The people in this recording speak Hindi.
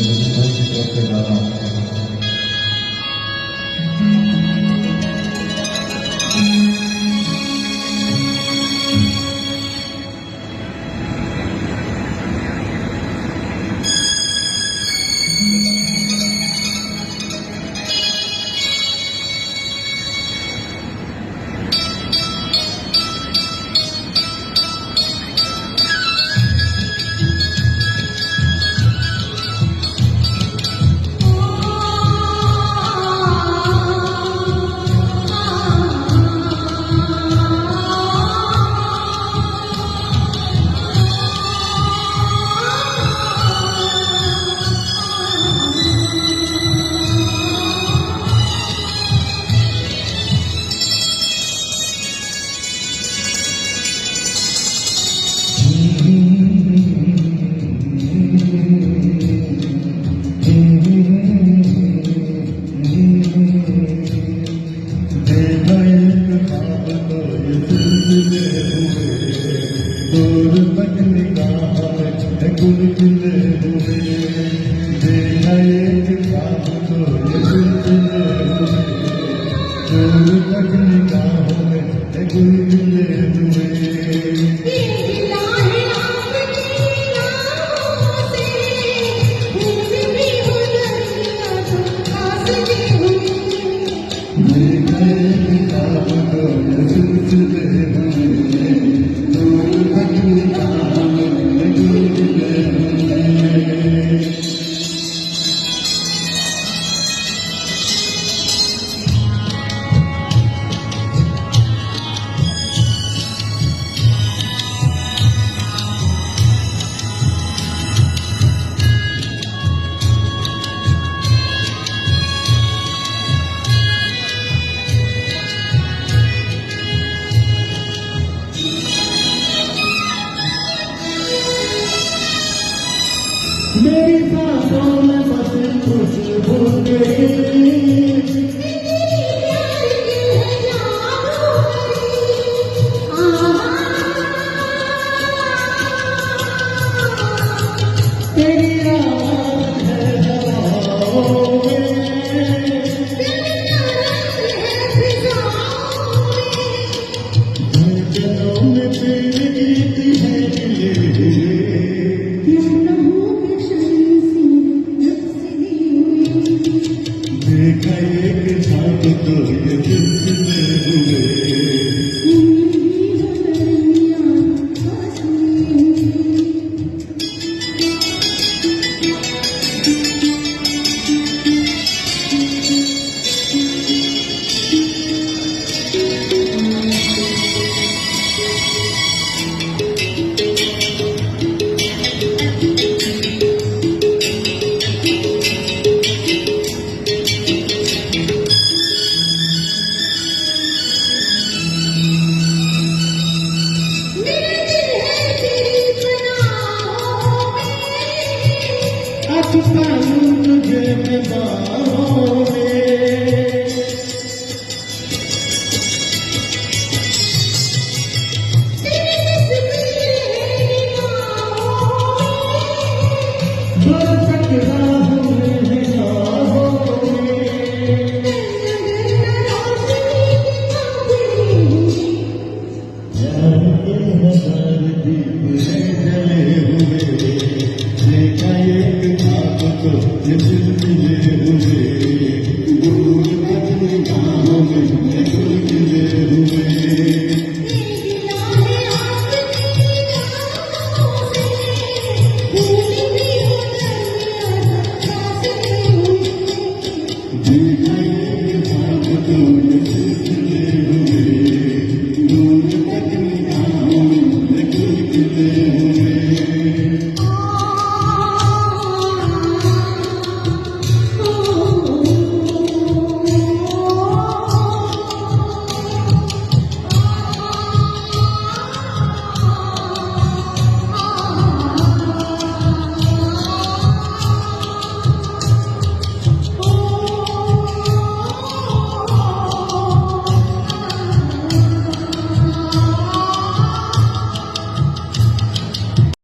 करके गा रहा हूँ। मेरी सांसों में बस खुशबू तेरी आवाज़ है हवाओं में, दिलों में तेरी गीत है दिले। देखा एक झाँक तो ये चुटकुले हुए, पालूं तुझे मैं बाहों में, बरसत राहों में निगाहों में, प्यार के हजार दीप है जले हुए, देखा एक झाँक तो ये चुटकुले हुए, दूर तक निगाहों में चुटकुले हुए। जी